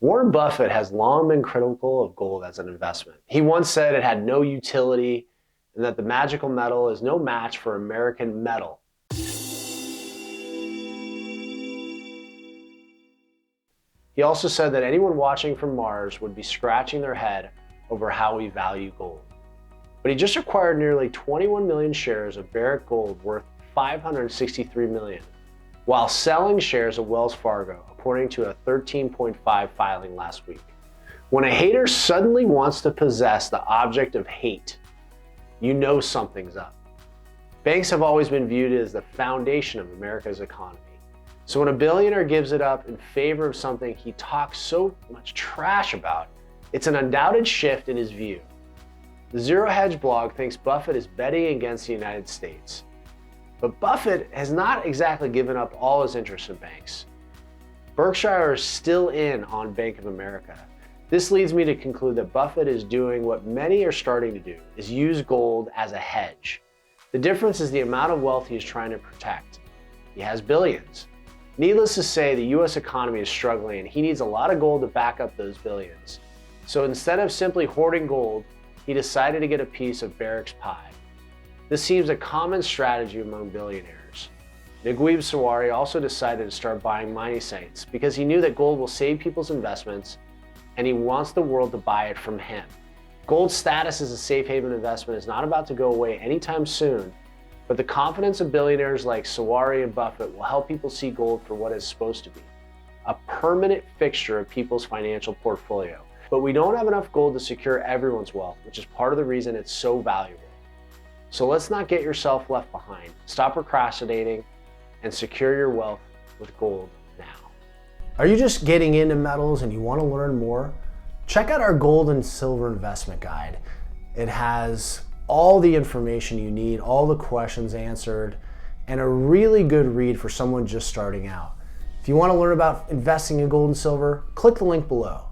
Warren Buffett has long been critical of gold as an investment. He once said it had no utility and that the magical metal is no match for American metal. He also said that anyone watching from Mars would be scratching their head over how we value gold. But he just acquired nearly 21 million shares of Barrick Gold worth $563 million, while selling shares of Wells Fargo, according to a 13.5 filing last week. When a hater suddenly wants to possess the object of hate, you know something's up. Banks have always been viewed as the foundation of America's economy. So when a billionaire gives it up in favor of something he talks so much trash about, it's an undoubted shift in his view. The Zero Hedge blog thinks Buffett is betting against the United States. But Buffett has not exactly given up all his interest in banks. Berkshire is still in on Bank of America. This leads me to conclude that Buffett is doing what many are starting to do, is use gold as a hedge. The difference is the amount of wealth he is trying to protect. He has billions. Needless to say, the US economy is struggling and he needs a lot of gold to back up those billions. So instead of simply hoarding gold, he decided to get a piece of Barrick's pie. This seems a common strategy among billionaires. Naguib Sawiris also decided to start buying mining sites because he knew that gold will save people's investments and he wants the world to buy it from him. Gold's status as a safe haven investment is not about to go away anytime soon, but the confidence of billionaires like Sawiris and Buffett will help people see gold for what it's supposed to be, a permanent fixture of people's financial portfolio. But we don't have enough gold to secure everyone's wealth, which is part of the reason it's so valuable. So let's not get yourself left behind. Stop procrastinating and secure your wealth with gold now. Are you just getting into metals and you want to learn more? Check out our gold and silver investment guide. It has all the information you need, all the questions answered, and a really good read for someone just starting out. If you want to learn about investing in gold and silver, click the link below.